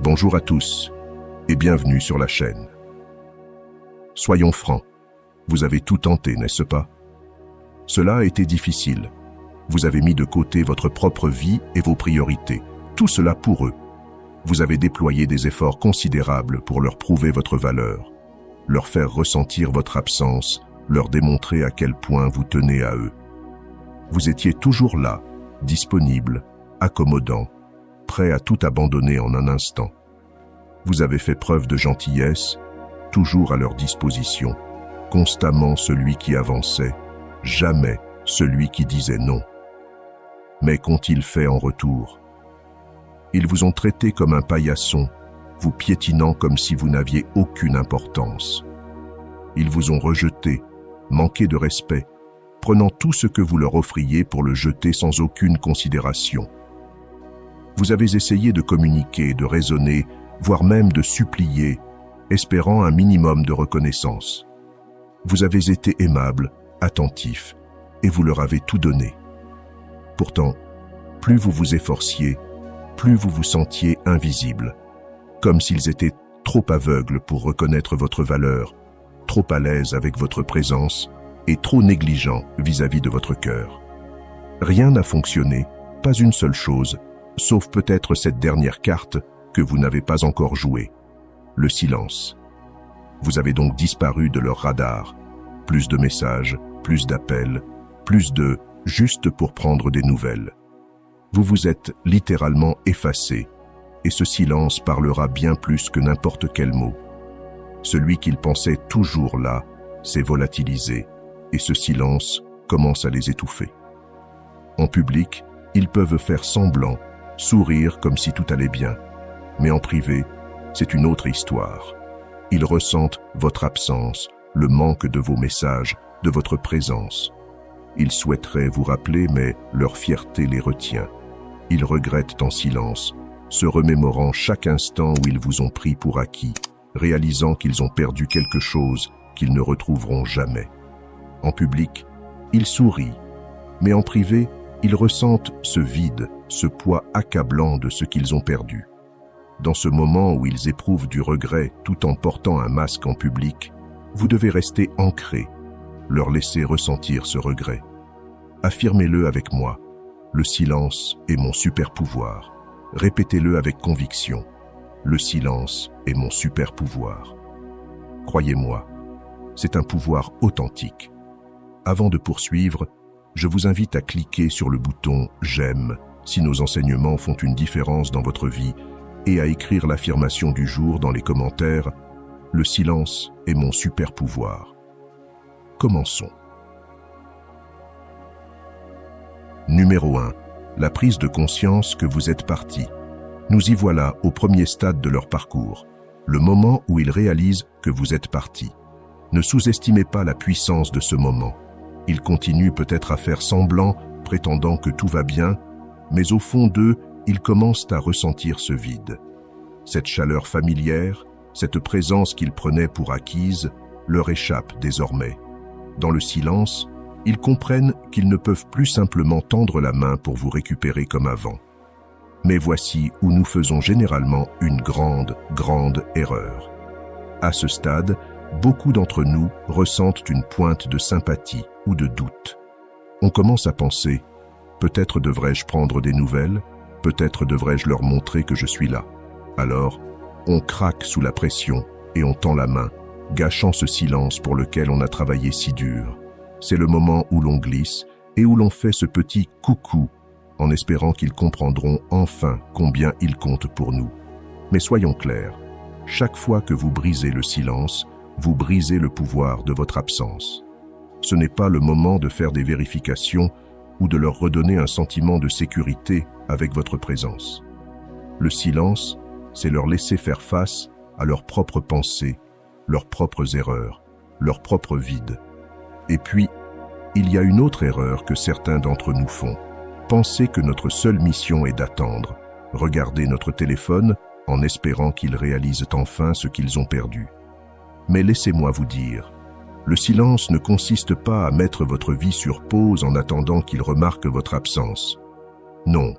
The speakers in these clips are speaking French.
Bonjour à tous et bienvenue sur la chaîne. Soyons francs, vous avez tout tenté, n'est-ce pas? Cela a été difficile. Vous avez mis de côté votre propre vie et vos priorités, tout cela pour eux. Vous avez déployé des efforts considérables pour leur prouver votre valeur, leur faire ressentir votre absence, leur démontrer à quel point vous tenez à eux. Vous étiez toujours là, disponible, accommodant, prêt à tout abandonner en un instant. Vous avez fait preuve de gentillesse, toujours à leur disposition, constamment celui qui avançait, jamais celui qui disait non. Mais qu'ont-ils fait en retour? Ils vous ont traité comme un paillasson, vous piétinant comme si vous n'aviez aucune importance. Ils vous ont rejeté, manqué de respect, prenant tout ce que vous leur offriez pour le jeter sans aucune considération. Vous avez essayé de communiquer, de raisonner, voire même de supplier, espérant un minimum de reconnaissance. Vous avez été aimable, attentif, et vous leur avez tout donné. Pourtant, plus vous vous efforciez, plus vous vous sentiez invisible, comme s'ils étaient trop aveugles pour reconnaître votre valeur, trop à l'aise avec votre présence et trop négligents vis-à-vis de votre cœur. Rien n'a fonctionné, pas une seule chose, sauf peut-être cette dernière carte que vous n'avez pas encore jouée, le silence. Vous avez donc disparu de leur radar. Plus de messages, plus d'appels, plus de « juste pour prendre des nouvelles ». Vous vous êtes littéralement effacé, et ce silence parlera bien plus que n'importe quel mot. Celui qu'ils pensaient toujours là s'est volatilisé, et ce silence commence à les étouffer. En public, ils peuvent faire semblant, sourire comme si tout allait bien, mais en privé, c'est une autre histoire. Ils ressentent votre absence, le manque de vos messages, de votre présence. Ils souhaiteraient vous rappeler, mais leur fierté les retient. Ils regrettent en silence, se remémorant chaque instant où ils vous ont pris pour acquis, réalisant qu'ils ont perdu quelque chose qu'ils ne retrouveront jamais. En public, ils sourient, mais en privé, ils ressentent ce vide, ce poids accablant de ce qu'ils ont perdu. Dans ce moment où ils éprouvent du regret tout en portant un masque en public, vous devez rester ancré, leur laisser ressentir ce regret. Affirmez-le avec moi. Le silence est mon super pouvoir. Répétez-le avec conviction. Le silence est mon super pouvoir. Croyez-moi, c'est un pouvoir authentique. Avant de poursuivre, je vous invite à cliquer sur le bouton « J'aime » si nos enseignements font une différence dans votre vie et à écrire l'affirmation du jour dans les commentaires « Le silence est mon super pouvoir ». Commençons. Numéro 1. La prise de conscience que vous êtes parti. Nous y voilà au premier stade de leur parcours, le moment où ils réalisent que vous êtes parti. Ne sous-estimez pas la puissance de ce moment. Ils continuent peut-être à faire semblant, prétendant que tout va bien, mais au fond d'eux, ils commencent à ressentir ce vide. Cette chaleur familière, cette présence qu'ils prenaient pour acquise, leur échappe désormais. Dans le silence, ils comprennent qu'ils ne peuvent plus simplement tendre la main pour vous récupérer comme avant. Mais voici où nous faisons généralement une grande erreur. À ce stade, beaucoup d'entre nous ressentent une pointe de sympathie ou de doute. On commence à penser « peut-être devrais-je prendre des nouvelles, peut-être devrais-je leur montrer que je suis là ». Alors, on craque sous la pression et on tend la main, gâchant ce silence pour lequel on a travaillé si dur. C'est le moment où l'on glisse et où l'on fait ce petit « coucou » en espérant qu'ils comprendront enfin combien ils comptent pour nous. Mais soyons clairs, chaque fois que vous brisez le silence, vous brisez le pouvoir de votre absence. Ce n'est pas le moment de faire des vérifications ou de leur redonner un sentiment de sécurité avec votre présence. Le silence, c'est leur laisser faire face à leurs propres pensées, leurs propres erreurs, leur propre vide. Et puis, il y a une autre erreur que certains d'entre nous font. Penser que notre seule mission est d'attendre, regarder notre téléphone en espérant qu'ils réalisent enfin ce qu'ils ont perdu. Mais laissez-moi vous dire, le silence ne consiste pas à mettre votre vie sur pause en attendant qu'ils remarquent votre absence. Non,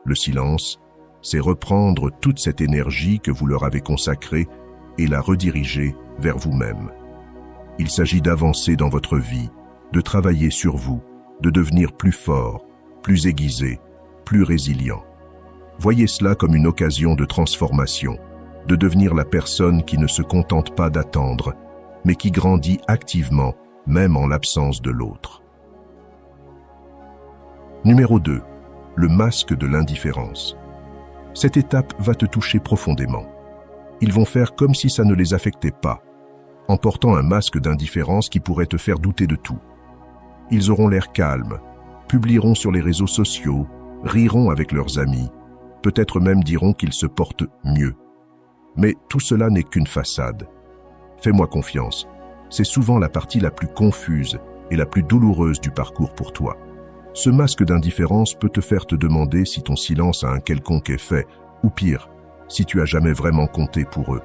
le silence, c'est reprendre toute cette énergie que vous leur avez consacrée et la rediriger vers vous-même. Il s'agit d'avancer dans votre vie, de travailler sur vous, de devenir plus fort, plus aiguisé, plus résilient. Voyez cela comme une occasion de transformation, de devenir la personne qui ne se contente pas d'attendre, mais qui grandit activement, même en l'absence de l'autre. Numéro 2. Le masque de l'indifférence. Cette étape va te toucher profondément. Ils vont faire comme si ça ne les affectait pas, en portant un masque d'indifférence qui pourrait te faire douter de tout. Ils auront l'air calmes, publieront sur les réseaux sociaux, riront avec leurs amis, peut-être même diront qu'ils se portent mieux. Mais tout cela n'est qu'une façade. Fais-moi confiance, c'est souvent la partie la plus confuse et la plus douloureuse du parcours pour toi. Ce masque d'indifférence peut te faire te demander si ton silence a un quelconque effet, ou pire, si tu as jamais vraiment compté pour eux.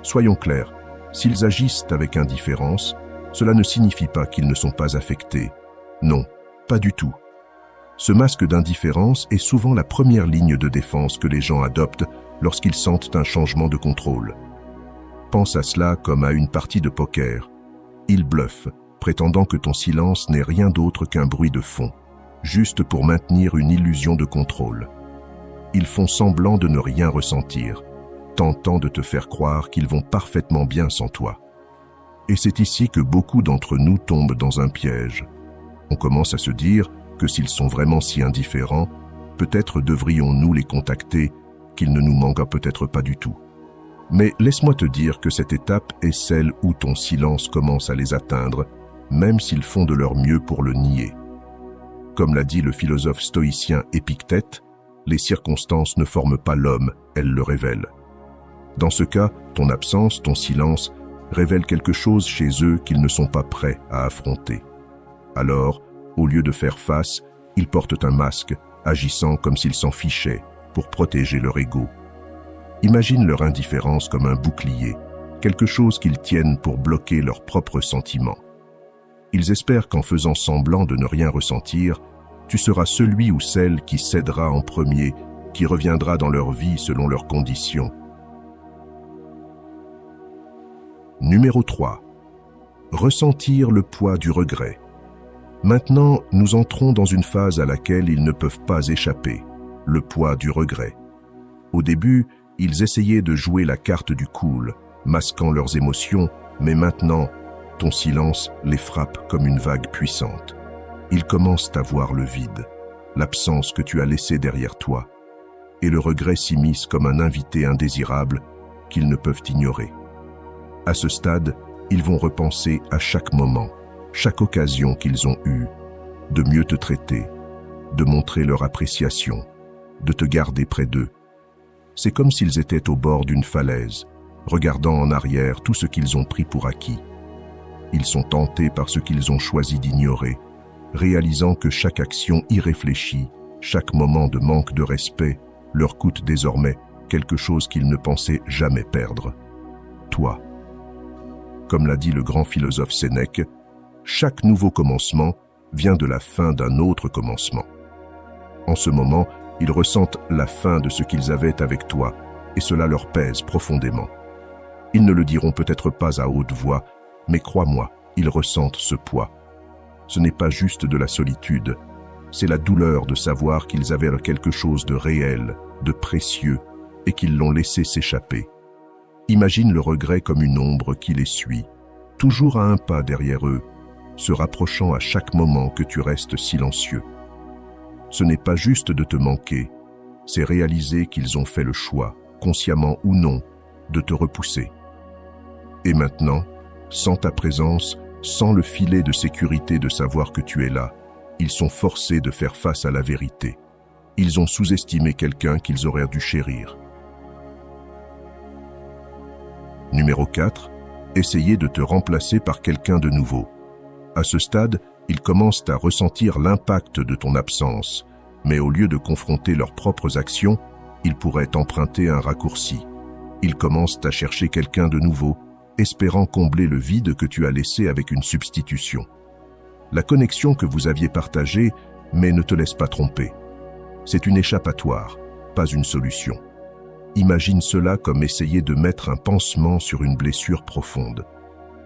Soyons clairs, s'ils agissent avec indifférence, cela ne signifie pas qu'ils ne sont pas affectés. Non, pas du tout. Ce masque d'indifférence est souvent la première ligne de défense que les gens adoptent lorsqu'ils sentent un changement de contrôle. Pense à cela comme à une partie de poker. Ils bluffent, prétendant que ton silence n'est rien d'autre qu'un bruit de fond, juste pour maintenir une illusion de contrôle. Ils font semblant de ne rien ressentir, tentant de te faire croire qu'ils vont parfaitement bien sans toi. Et c'est ici que beaucoup d'entre nous tombent dans un piège. On commence à se dire que s'ils sont vraiment si indifférents, peut-être devrions-nous les contacter, qu'ils ne nous manquent peut-être pas du tout. Mais laisse-moi te dire que cette étape est celle où ton silence commence à les atteindre, même s'ils font de leur mieux pour le nier. Comme l'a dit le philosophe stoïcien Épictète, les circonstances ne forment pas l'homme, elles le révèlent. Dans ce cas, ton absence, ton silence, révèlent quelque chose chez eux qu'ils ne sont pas prêts à affronter. Alors, au lieu de faire face, ils portent un masque, agissant comme s'ils s'en fichaient, pour protéger leur ego. Imagine leur indifférence comme un bouclier, quelque chose qu'ils tiennent pour bloquer leurs propres sentiments. Ils espèrent qu'en faisant semblant de ne rien ressentir, tu seras celui ou celle qui cédera en premier, qui reviendra dans leur vie selon leurs conditions. Numéro 3. Ressentir le poids du regret. Maintenant, nous entrons dans une phase à laquelle ils ne peuvent pas échapper, le poids du regret. Au début, ils essayaient de jouer la carte du cool, masquant leurs émotions, mais maintenant, ton silence les frappe comme une vague puissante. Ils commencent à voir le vide, l'absence que tu as laissée derrière toi, et le regret s'immisce comme un invité indésirable qu'ils ne peuvent ignorer. À ce stade, ils vont repenser à chaque moment, chaque occasion qu'ils ont eue, de mieux te traiter, de montrer leur appréciation, de te garder près d'eux. C'est comme s'ils étaient au bord d'une falaise, regardant en arrière tout ce qu'ils ont pris pour acquis. Ils sont tentés par ce qu'ils ont choisi d'ignorer, réalisant que chaque action irréfléchie, chaque moment de manque de respect, leur coûte désormais quelque chose qu'ils ne pensaient jamais perdre. Toi. Comme l'a dit le grand philosophe Sénèque, chaque nouveau commencement vient de la fin d'un autre commencement. En ce moment, ils ressentent la fin de ce qu'ils avaient avec toi, et cela leur pèse profondément. Ils ne le diront peut-être pas à haute voix, mais crois-moi, ils ressentent ce poids. Ce n'est pas juste de la solitude, c'est la douleur de savoir qu'ils avaient quelque chose de réel, de précieux, et qu'ils l'ont laissé s'échapper. Imagine le regret comme une ombre qui les suit, toujours à un pas derrière eux, se rapprochant à chaque moment que tu restes silencieux. Ce n'est pas juste de te manquer, c'est réaliser qu'ils ont fait le choix, consciemment ou non, de te repousser. Et maintenant, sans ta présence, sans le filet de sécurité de savoir que tu es là, ils sont forcés de faire face à la vérité. Ils ont sous-estimé quelqu'un qu'ils auraient dû chérir. Numéro 4. Essayez de te remplacer par quelqu'un de nouveau. À ce stade, ils commencent à ressentir l'impact de ton absence, mais au lieu de confronter leurs propres actions, ils pourraient emprunter un raccourci. Ils commencent à chercher quelqu'un de nouveau, espérant combler le vide que tu as laissé avec une substitution. La connexion que vous aviez partagée, mais ne te laisse pas tromper. C'est une échappatoire, pas une solution. Imagine cela comme essayer de mettre un pansement sur une blessure profonde.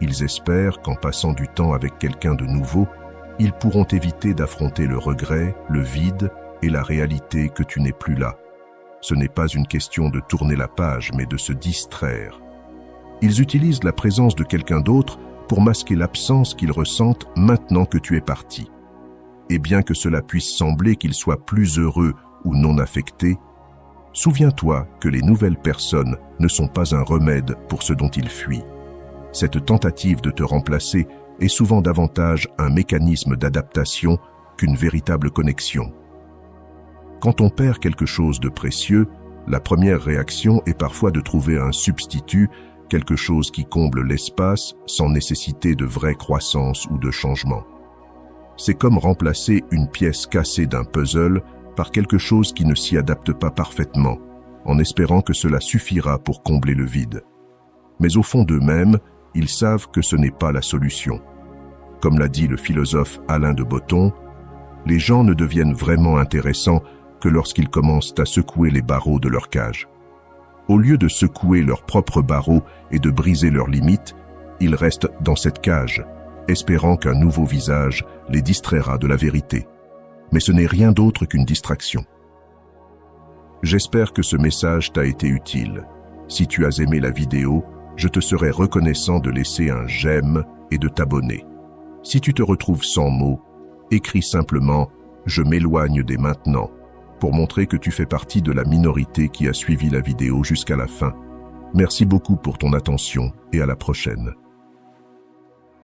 Ils espèrent qu'en passant du temps avec quelqu'un de nouveau, ils pourront éviter d'affronter le regret, le vide et la réalité que tu n'es plus là. Ce n'est pas une question de tourner la page, mais de se distraire. Ils utilisent la présence de quelqu'un d'autre pour masquer l'absence qu'ils ressentent maintenant que tu es parti. Et bien que cela puisse sembler qu'ils soient plus heureux ou non affectés, souviens-toi que les nouvelles personnes ne sont pas un remède pour ce dont ils fuient. Cette tentative de te remplacer est souvent davantage un mécanisme d'adaptation qu'une véritable connexion. Quand on perd quelque chose de précieux, la première réaction est parfois de trouver un substitut, quelque chose qui comble l'espace sans nécessiter de vraie croissance ou de changement. C'est comme remplacer une pièce cassée d'un puzzle par quelque chose qui ne s'y adapte pas parfaitement, en espérant que cela suffira pour combler le vide. Mais au fond d'eux-mêmes, ils savent que ce n'est pas la solution. Comme l'a dit le philosophe Alain de Botton, les gens ne deviennent vraiment intéressants que lorsqu'ils commencent à secouer les barreaux de leur cage. Au lieu de secouer leurs propres barreaux et de briser leurs limites, ils restent dans cette cage, espérant qu'un nouveau visage les distraira de la vérité. Mais ce n'est rien d'autre qu'une distraction. J'espère que ce message t'a été utile. Si tu as aimé la vidéo, je te serais reconnaissant de laisser un j'aime et de t'abonner. Si tu te retrouves sans mots, écris simplement « Je m'éloigne dès maintenant » pour montrer que tu fais partie de la minorité qui a suivi la vidéo jusqu'à la fin. Merci beaucoup pour ton attention et à la prochaine.